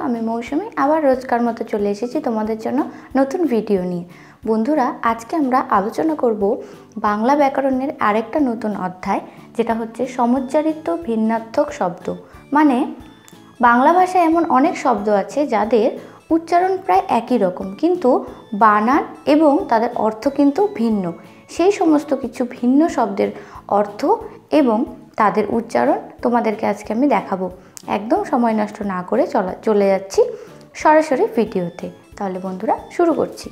আমি মৌসুমী আবার রোজকার মতো চলে এসেছি তোমাদের জন্য নতুন ভিডিও নিয়ে। বন্ধুরা, আজকে আমরা আলোচনা করব বাংলা ব্যাকরণের আরেকটা নতুন অধ্যায়, যেটা হচ্ছে সমুচ্চারিত ভিন্নার্থক শব্দ। মানে বাংলা ভাষায় এমন অনেক শব্দ আছে যাদের উচ্চারণ প্রায় একই রকম, কিন্তু বানান এবং তাদের অর্থ কিন্তু ভিন্ন। সেই সমস্ত কিছু ভিন্ন শব্দের অর্থ এবং তাদের উচ্চারণ তোমাদেরকে আজকে আমি দেখাবো। একদম সময় নষ্ট না করে চলে যাচ্ছি সরাসরি ভিডিওতে। তাহলে বন্ধুরা শুরু করছি।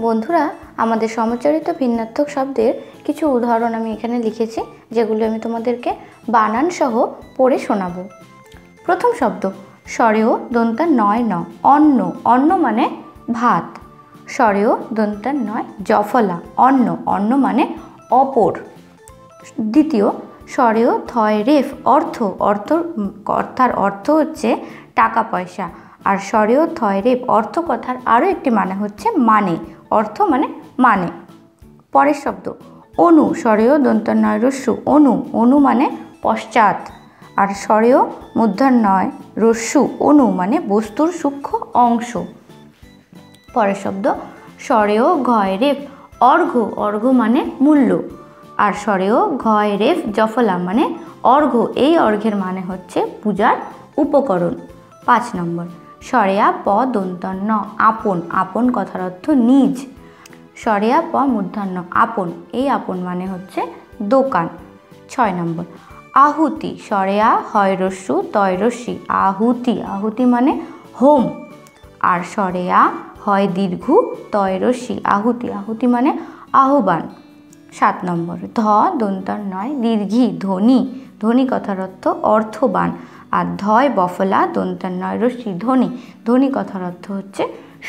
বন্ধুরা, আমাদের সমুচ্চারিত ভিন্নার্থক শব্দের কিছু উদাহরণ আমি এখানে লিখেছি, যেগুলো আমি তোমাদেরকে বানান সহ পড়ে শোনাবো। প্রথম শব্দ স্বরেও দন্তা নয় ন, অন্ন। অন্ন মানে ভাত। স্বরেও দন্তা নয় জফলা, অন্ন। অন্ন মানে অপর। দ্বিতীয় স্বরেও থয় রেফ, অর্থ। কথার অর্থ হচ্ছে টাকা পয়সা। আর স্বরেও থয় রেফ অর্থ কথার আরও একটি মানে হচ্ছে মানে, অর্থ মানে মানে। পরের শব্দ অনু। স্বরেও দন্তা নয় রস্যু, অনু। অনু মানে পশ্চাৎ। আর স্বরেও মূর্ধন্য নয় রস্যু, অনু মানে বস্তুর সূক্ষ্ম অংশ। পরের শব্দ স্বরেও ঘয় রেফ অর্ঘ্য, অর্ঘ্য মানে মূল্য। আর স্বরেও ঘয় রেফ জফলা মানে অর্ঘ্য। এই অর্ঘ্যের মানে হচ্ছে পূজার উপকরণ। 5 নম্বর স্বরেয়া প দন্তন্য আপন। আপন কথার অর্থ নিজ। স্বরেয়া প মূর্ধন্য আপন, এই আপন মানে হচ্ছে দোকান। 6 নম্বর আহুতি। স্বরেয়া হয় রস্যু তয় রস্যি, আহুতি। আহুতি মানে হোম। আর স্বরেয়া হয় দীর্ঘ তয় রস্যি, আহুতি। আহুতি মানে আহ্বান। 7 নম্বর ধ দন্তার নয় দীর্ঘি, ধনী। ধনী কথার অর্থ অর্থবান। আর ধয় বফলা দন্তার নয় রস্যি, ধনী। ধনী কথার অর্থ হচ্ছে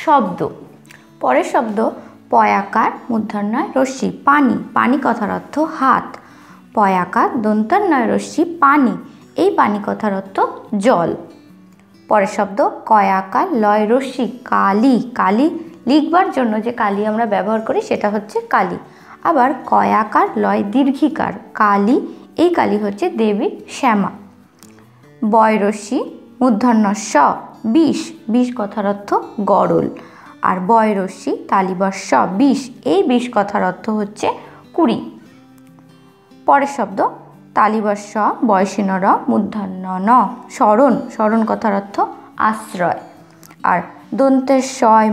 শব্দ। পরের শব্দ পয়াকার মূর্ধন্য রস্যি, পানি। পানি কথার অর্থ হাত। পয়াকার দন্তার নয় রস্যি, পানি। এই পানি কথার অর্থ জল। পরের শব্দ কয়াকার লয় রস্যি, কালী। কালী লিখবার জন্য যে কালী আমরা ব্যবহার করি সেটা হচ্ছে কালী। আবার কয়াকার লয় দীর্ঘিকার, কালী। এই কালী হচ্ছে দেবী শ্যামা। বয়রস্যি মূর্ধন্য স, বিষ। বিষ কথার অর্থ গরল। আর বয়রস্যি তালিবস্য বিষ, এই বিষ কথার অর্থ হচ্ছে 20। পরের শব্দ তালিবস্য বয়সিনর মূর্ধন্য ন, স্মরণ। স্মরণ কথার অর্থ আশ্রয়। আর দন্তের শয়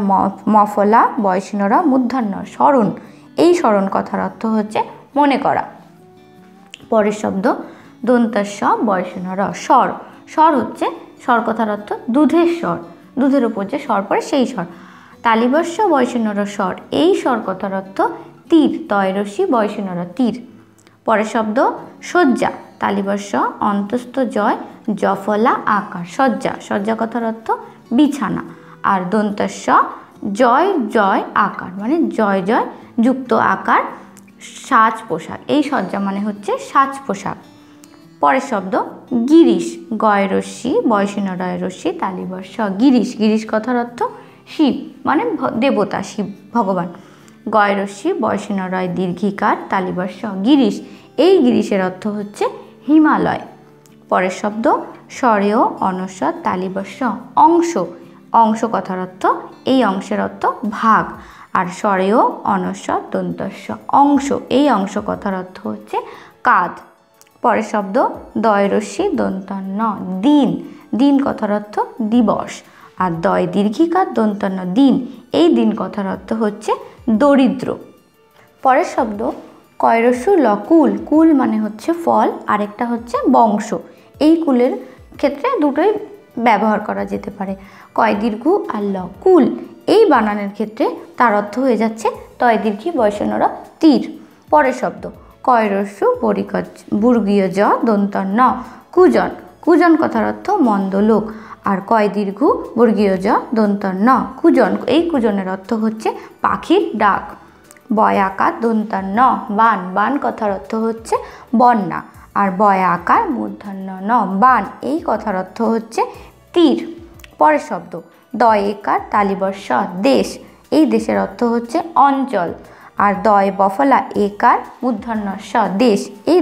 মফলা বয়সিনরা মূর্ধন্য, স্মরণ। এই স্মরণ কথার অর্থ হচ্ছে মনে করা। পরের শব্দ দন্তাস্য বয়সিনর স্বর। স্বর হচ্ছে স্বর কথার অর্থ দুধের স্বর। দুধের উপর যে স্বর পড়ে সেই স্বর। তালিবস্য বয়সিনর স্বর, এই স্বর কথার অর্থ তীর। তয়রস্যি বয়সিনর তীর। পরের শব্দ শয্যা। তালিবস্য অন্তস্থ জয় জফলা আকার, শয্যা। শয্যা কথার অর্থ বিছানা। আর দন্তাস্য জয় জয় আকার মানে জয় জয় যুক্ত আকার, সাজ পোশাক। এই শয্যা মানে হচ্ছে সাজ পোশাক। পরের শব্দ গিরিশ। গয়রস্যি বয়সিনরয় রস্যি তালিবস্য গিরিশ। গিরিশ কথার অর্থ শিব মানে দেবতা, শিব ভগবান। গয়রস্যি বয়সিনরয় দীর্ঘিকার তালিবস্য গিরিশ, এই গিরিশের অর্থ হচ্ছে হিমালয়। পরের শব্দ স্বরেও অনস্বর তালিবস্য অংশ। অংশ কথার অর্থ এই অংশের অর্থ ভাগ। আর স্বরেও অনস্বর দন্তস্য অংশ, এই অংশ কথার অর্থ হচ্ছে কাঁধ। পরের শব্দ দয়রস্যি দন্তন্য দিন। দিন কথার অর্থ দিবস। আর দয় দীর্ঘিকার দন্তন্য দিন, এই দিন কথার অর্থ হচ্ছে দরিদ্র। পরের শব্দ কয়রস্যু ল কুল। কুল মানে হচ্ছে ফল, আরেকটা হচ্ছে বংশ। এই কুলের ক্ষেত্রে দুটোই ব্যবহার করা যেতে পারে। কয় দীর্ঘ আর ল কুল, এই বানানের ক্ষেত্রে তার অর্থ হয়ে যাচ্ছে তয় দীর্ঘি বয়সনরা তীর। পরের শব্দ কয়রস্যু বর্গীয় জ দন্তন্য কুজন। কুজন কথার অর্থ মন্দ লোক। আর কয় দীর্ঘ বর্গীয় জ দন্তন্য কুজন, এই কুজনের অর্থ হচ্ছে পাখির ডাক। বয় আকার দন্তন্য বান। বান কথার অর্থ হচ্ছে বন্যা। আর বয় আকার মূর্ধন্য ন বান, এই কথার অর্থ হচ্ছে তীর। পরের শব্দ দয় একার তালিবস্য দেশ। এই দেশের অর্থ হচ্ছে অঞ্চল। আর দয় বফলা একার মূর্ধন্য স দেশ, এই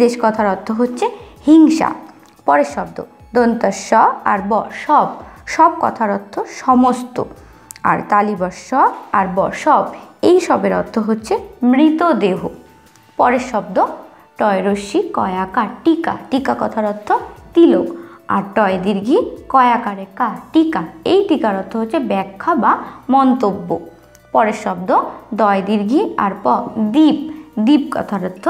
দেশ কথার অর্থ হচ্ছে হিংসা। পরের শব্দ দন্ত স আর ব সব, সব কথার অর্থ সমস্ত। আর তালিবস্ স আর ব সব, এই সবের অর্থ হচ্ছে মৃতদেহ। পরের শব্দ টয় রস্যি কয়াকার টিকা, টিকা কথার অর্থ তিলক। আর টয় দীর্ঘি কয়াকারে কা টিকা, এই টিকার অর্থ হচ্ছে ব্যাখ্যা বা মন্তব্য। পরের শব্দ দয় দীর্ঘি আর প দ্বীপ, দ্বীপ কথার অর্থ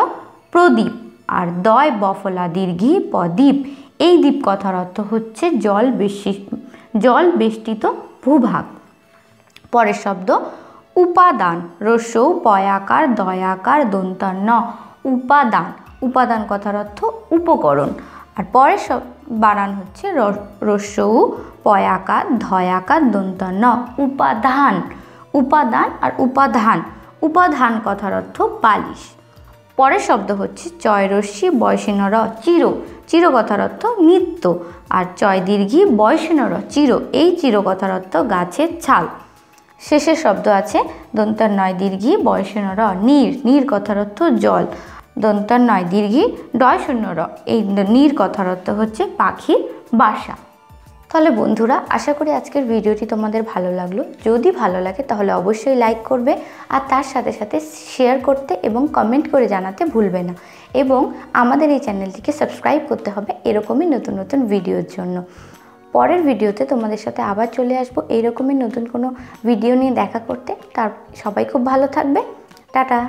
প্রদীপ। আর দয় বফলা দীর্ঘি প দ্বীপ, এই দ্বীপ কথার অর্থ হচ্ছে জল বেষ্টিত ভূভাগ। পরের শব্দ উপাদান রস্যৌ পয়াকার দয়াকার দন্তান্ন উপাদান, উপাদান কথার অর্থ উপকরণ। আর পরের বানান হচ্ছে রস্যৌ পয়াকার ধয়াকার দন্তান্ন উপাদান, উপাদান আর উপাধান, উপাধান কথার অর্থ বালিশ। পরের শব্দ হচ্ছে চয় রস্যি বয়সিনর চির, চির কথার অর্থ নিত্য। আর চয় দীর্ঘি বয়সিনর চির, এই চির কথার অর্থ গাছের ছাল। শেষের শব্দ আছে দন্তান্নয় দীর্ঘি বয়সিনর নীর, নীর কথার অর্থ জল। দন্তান্নয় দীর্ঘি ডয় শূন্য র, এই নীর কথার অর্থ হচ্ছে পাখির বাসা। তাহলে বন্ধুরা, আশা করি আজকের ভিডিওটি তোমাদের ভালো লাগলো। যদি ভালো লাগে তাহলে অবশ্যই লাইক করবে, আর তার সাথে সাথে শেয়ার করতে এবং কমেন্ট করে জানাতে ভুলবে না। এবং আমাদের এই চ্যানেলটিকে সাবস্ক্রাইব করতে হবে এরকমই নতুন নতুন ভিডিওর জন্য। পরের ভিডিওতে তোমাদের সাথে আবার চলে আসবো এইরকমই নতুন কোনো ভিডিও নিয়ে দেখা করতে। তার সবাই খুব ভালো থাকবে, টাটা।